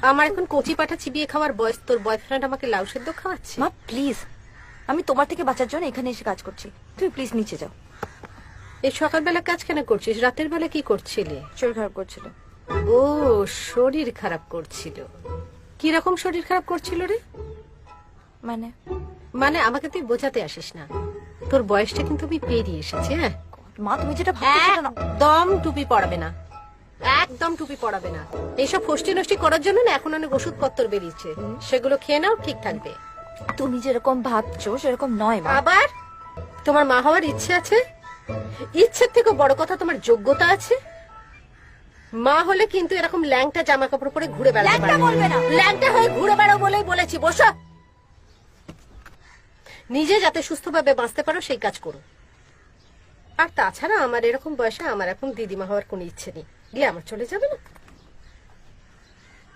আমার এখন কচি পাঠা চিবিয়ে খাওয়ার বয়স, তোর বয়ফ্রেন্ড আমাকে লাউ সেদ্ধ খাওয়াচ্ছে? মা প্লিজ, আমি তোমার থেকে বাঁচার জন্য এখানে এসে কাজ করছি, তুমি প্লিজ নিচে যাও। এই সকালবেলা কাজ কেন করছিস? রাতের বেলা কি করছিলি? শরীর খারাপ করছিল। ও, শরীর খারাপ করছিল। কি রকম শরীর খারাপ করছিল রে? মানে মানে আমাকে তুই বোঝাতে আসিস না, তোর বয়সটা কিন্তু আমি পেরিয়ে এসেছি। হ্যাঁ মা, তুমি যেটা ভাবছো সেটা না। একদম টুপি পড়াবে না, একদম টুপি পড়াবে না। এইসব ফষ্টি নষ্টি করার জন্য না এখন অনেক ওষুধপত্র বেরিয়েছে, সেগুলো খেয়ে নাও, ঠিক থাকবে। তুমি যেরকম ভাবছো সেরকম নয় মা। আবার তোমার মা হওয়ার ইচ্ছে আছে? ইচ্ছের থেকে বড় কথা তোমার যোগ্যতা আছে। মা হলে কিন্তু এরকম ল্যাংটা জামা কাপড় পরে ঘুরে বেড়াতে ল্যাংটা পারবে বলবে না। ল্যাংটা হয়ে ঘুরে বেড়াও বলেই বলেছি। বসো, নিজে যাতে সুস্থভাবে বাঁচতে পারো সেই কাজ করো। আর তাছাড়া আমার এরকম বয়সে আমার এখন দিদিমা হওয়ার কোনো ইচ্ছে নেই, গিয়ে আমার চলে যাবে না।